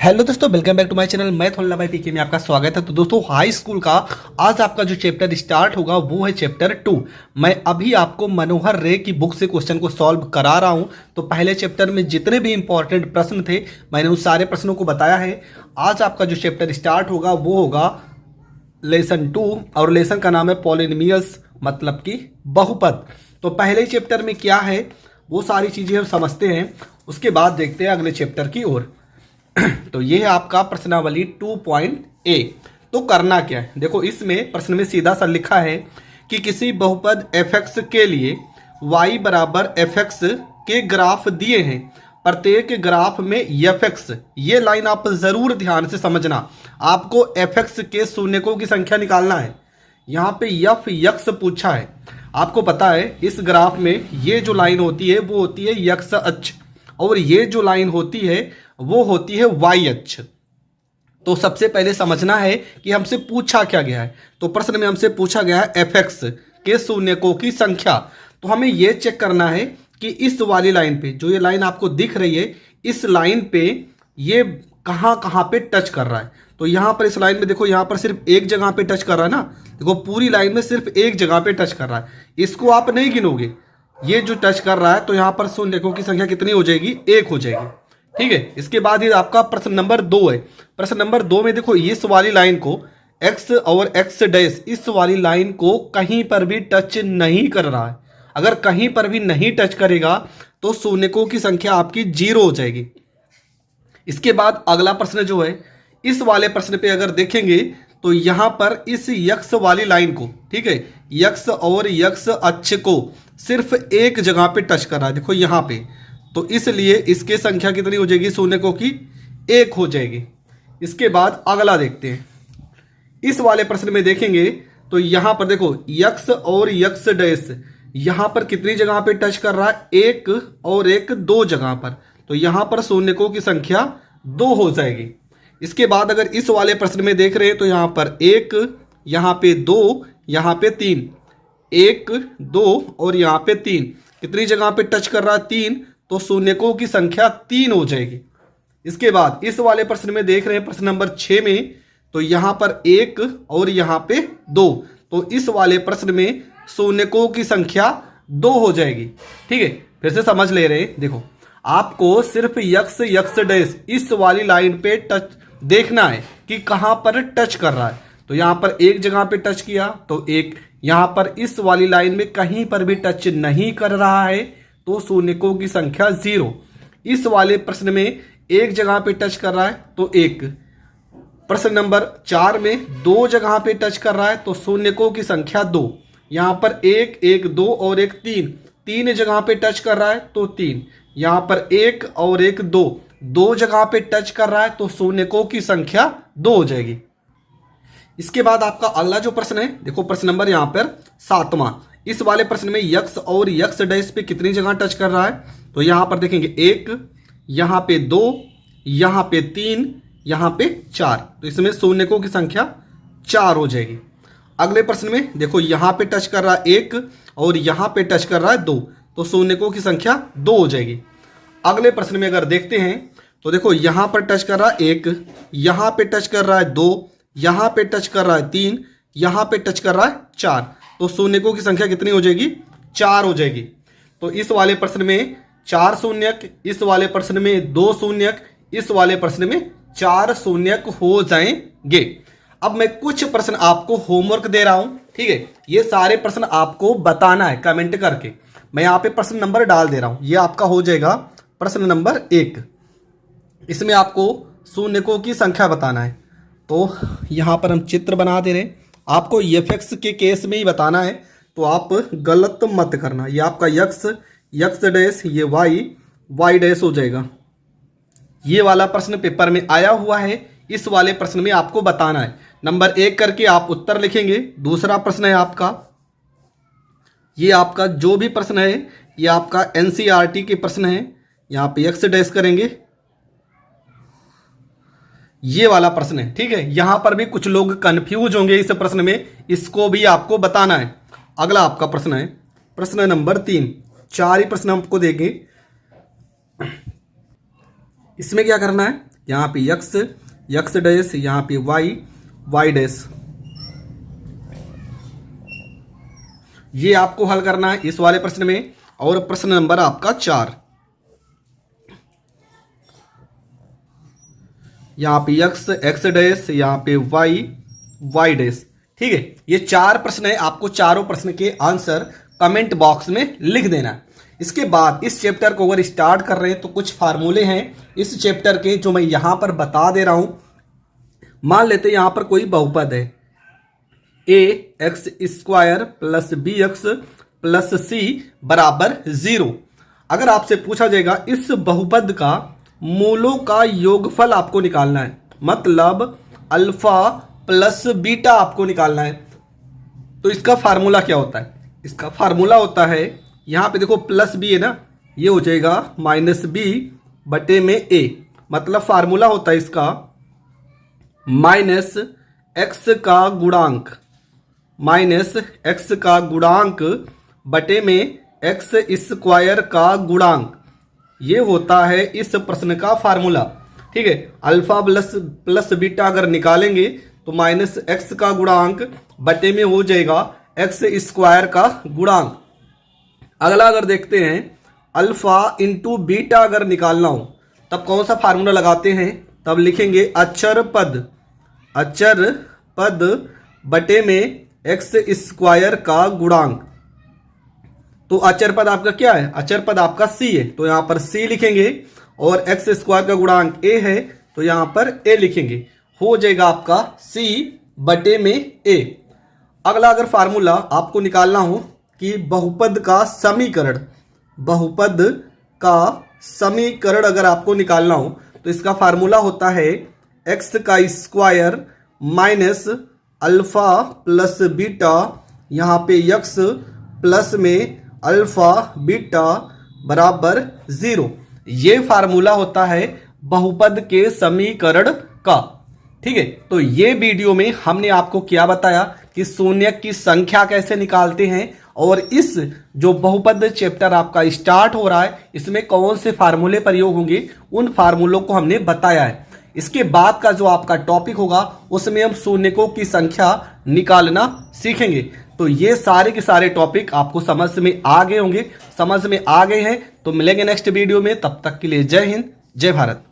Hello दोस्तों, welcome back to my channel. मैं थोड़ा भाई पीके में आपका स्वागत है। तो दोस्तों, हाई स्कूल का आज आपका जो चैप्टर स्टार्ट होगा वो है चैप्टर 2। मैं अभी आपको मनोहर रे की बुक से क्वेश्चन को सॉल्व करा रहा हूं। तो पहले चैप्टर में जितने भी इंपॉर्टेंट प्रश्न थे मैंने उन सारे प्रश्नों को बताया है। आज आपका जो चैप्टर स्टार्ट होगा वो होगा लेसन 2 और लेसन का नाम है पॉलिनोमियल्स, मतलब कि बहुपद। तो पहले चैप्टर में क्या है वो सारी चीज़ें हम समझते हैं, उसके बाद देखते हैं अगले चैप्टर की ओर। तो ये है आपका प्रश्नावली 2.a। तो करना क्या है, देखो इसमें प्रश्न में सीधा सा लिखा है कि किसी बहुपद fx के लिए y बराबर fx के ग्राफ दिए हैं। प्रत्येक ग्राफ में fx, ये लाइन आप जरूर ध्यान से समझना। आपको fx के शून्यकों की संख्या निकालना है। यहाँ पे f पूछा है। आपको पता है इस ग्राफ में ये जो लाइन होती है वो होती है x अक्ष और ये जो लाइन होती है वो होती है y अक्ष। तो सबसे पहले समझना है कि हमसे पूछा क्या गया है। तो प्रश्न में हमसे पूछा गया है fx के शून्यकों की संख्या। तो हमें ये चेक करना है कि इस वाली लाइन पे, जो ये लाइन आपको दिख रही है, इस लाइन पे ये कहाँ कहाँ पे टच कर रहा है। तो यहाँ पर इस लाइन में देखो, यहाँ पर सिर्फ एक जगह पे टच कर रहा है ना। देखो पूरी लाइन में सिर्फ एक जगह पे टच कर रहा है, इसको आप नहीं गिनोगे। ये जो टच कर रहा है तो यहाँ पर शून्यकों की संख्या कितनी हो जाएगी, 1 हो जाएगी। ठीक है, इसके बाद ये आपका प्रश्न नंबर 2 है। प्रश्न नंबर 2 में देखो इस वाली लाइन को x और x डैश, इस वाली लाइन को कहीं पर भी टच नहीं कर रहा है। अगर कहीं पर भी नहीं टच करेगा तो शून्यकों की संख्या आपकी 0 हो जाएगी। इसके बाद अगला प्रश्न जो है, इस वाले प्रश्न पे अगर देखेंगे तो यहां पर इस x वाली लाइन को, ठीक है, x और x अक्ष को सिर्फ एक जगह पे टच कर रहा है, देखो यहां पे। तो इसलिए इसके संख्या कितनी हो जाएगी, शून्यकों की 1 हो जाएगी। इसके बाद अगला देखते हैं। इस वाले प्रश्न में देखेंगे तो यहां पर देखो x और x डैश यहां पर कितनी जगह पे टच कर रहा है, 1 और 1 2 जगह पर। तो यहां पर शून्यकों की संख्या 2 हो जाएगी। इसके बाद अगर इस वाले प्रश्न में देख रहे हैं तो यहां पर 1, यहां पे 2, यहां पे 3, 1 2 और यहां पे 3, कितनी जगह पे टच कर रहा है, 3। तो शून्यकों की संख्या 3 हो जाएगी। इसके बाद इस वाले प्रश्न में देख रहे हैं प्रश्न नंबर 6 में, तो यहां पर 1 और यहां पे 2। तो इस वाले प्रश्न में शून्यकों की संख्या 2 हो जाएगी। ठीक है, फिर से समझ ले रहे हैं। देखो आपको सिर्फ x डैश इस वाली लाइन पे टच देखना है कि कहां पर टच कर रहा है। तो यहां पर एक जगह पे टच किया तो 1, यहां पर इस वाली लाइन में कहीं पर भी टच नहीं कर रहा है तो शून्यकों की संख्या 0। इस वाले प्रश्न में एक जगह पे टच कर रहा है तो 1। प्रश्न नंबर 4 में 2 जगह पे टच कर रहा है तो शून्यकों की संख्या 2। यहां पर 1 1 2 और 1 3, 3 जगह पे टच कर रहा है तो 3। यहां पर 1 और 1 2, 2 जगह पे टच कर रहा है तो शून्यकों की संख्या 2 हो जाएगी। इसके बाद आपका अगला जो प्रश्न है, देखो प्रश्न नंबर यहां पर 7वां। इस वाले प्रश्न में x और x डैश पे कितनी जगह टच कर रहा है। तो यहां पर देखेंगे 1, यहां पे 2, यहां पे 3, यहां पे 4। तो इसमें शून्यकों की संख्या 4 हो जाएगी। अगले प्रश्न में देखो यहां पे टच कर रहा है 1 और यहां पे टच कर रहा है 2। तो शून्यकों की संख्या 2 हो जाएगी। अगले प्रश्न में अगर देखते हैं तो देखो यहां पर टच कर रहा है 1, यहां पे टच कर रहा है 2, यहां पे टच कर रहा है 3, यहां पे टच कर रहा है 4। तो शून्यकों की संख्या कितनी हो जाएगी, 4 हो जाएगी। तो इस वाले प्रश्न में 4 शून्यक, इस वाले प्रश्न में 2 शून्यक, इस वाले प्रश्न में 4 शून्यक हो जाएंगे। अब मैं कुछ प्रश्न आपको होमवर्क दे रहा हूं, ठीक है। ये सारे प्रश्न आपको बताना है कमेंट करके। मैं यहां पे प्रश्न नंबर डाल दे रहा हूं। ये आपका हो जाएगा प्रश्न नंबर 1। इसमें आपको शून्यकों की संख्या बताना है। तो यहां पर हम चित्र बना दे रहे हैं। आपको fx के केस में ही बताना है, तो आप गलत मत करना। ये आपका x डैश, ये y डैश हो जाएगा। ये वाला प्रश्न पेपर में आया हुआ है। इस वाले प्रश्न में आपको बताना है। नंबर 1 करके आप उत्तर लिखेंगे। दूसरा प्रश्न है आपका, ये आपका जो भी प्रश्न है ये आपका NCERT के प्रश्न है। यहाँ पे x डैश करेंगे, ये वाला प्रश्न है, ठीक है। यहां पर भी कुछ लोग कंफ्यूज होंगे इस प्रश्न में, इसको भी आपको बताना है। अगला आपका प्रश्न है प्रश्न नंबर 3। 4 ही प्रश्न आपको देंगे। इसमें क्या करना है, यहाँ पे यक्स, यक्स डैश, यहाँ पे वाई, वाई डैश। ये आपको हल करना है इस वाले प्रश्न में। और प्रश्न नंबर आपका 4, यहाँ पे यक्स, एक्स डैश, यहाँ पे वाई, वाई डैश। ठीक है, ये 4 प्रश्न है, आपको चारों प्रश्न के आंसर कमेंट बॉक्स में लिख देना है। इसके बाद इस चैप्टर को अगर स्टार्ट कर रहे हैं तो कुछ फार्मूले हैं इस चैप्टर के जो मैं यहां पर बता दे रहा हूं। मान लेते हैं यहां पर कोई बहुपद है A X square plus B X plus C बराबर 0। अगर आपसे पूछा जाएगा इस बहुपद का मूलों का योगफल आपको निकालना है, मतलब अल्फा प्लस बीटा आपको निकालना है, तो इसका फार्मूला क्या होता है? इसका फार्मूला होता है, यहां पे देखो प्लस बी है ना, ये हो जाएगा माइनस बी बटे में ए, मतलब फार्मूला होता है इसका माइनस एक्स का गुणांक, माइनस एक्स का गुणांक बटे में एक्स स्क्वायर का गुणांक। ये होता है इस प्रश्न का फार्मूला। ठीक है, अल्फा प्लस बीटा अगर निकालेंगे तो माइनस एक्स का गुणांक बटे में हो जाएगा एक्स स्क्वायर का गुणांक। अगला अगर देखते हैं अल्फा इंटू बीटा अगर निकालना हो तब कौन सा फार्मूला लगाते हैं? तब लिखेंगे अचर पद बटे में एक्स स्क्वायर का गुणांक। तो अचर पद आपका क्या है? अचर पद आपका सी है, तो यहां पर सी लिखेंगे, और एक्स स्क्वायर का गुणांक ए है तो यहां पर ए लिखेंगे। हो जाएगा आपका सी बटे में ए। अगला अगर फार्मूला आपको निकालना हो कि बहुपद का समीकरण अगर आपको निकालना हो तो इसका फार्मूला होता है एक्स का square minus alpha plus beta, यहाँ पे यक्स प्लस में अल्फा बीटा बराबर 0। ये फार्मूला होता है बहुपद के समीकरण का। ठीक है, तो ये वीडियो में हमने आपको क्या बताया कि शून्य की संख्या कैसे निकालते हैं, और इस जो बहुपद चैप्टर आपका स्टार्ट हो रहा है इसमें कौन से फार्मूले प्रयोग होंगे, उन फार्मूलों को हमने बताया है। इसके बाद का जो आपका टॉपिक होगा उसमें हम शून्यकों की संख्या निकालना सीखेंगे। तो ये सारे के सारे टॉपिक आपको समझ में आ गए होंगे, समझ में आ गए हैं तो मिलेंगे नेक्स्ट वीडियो में। तब तक के लिए जय हिंद, जय भारत।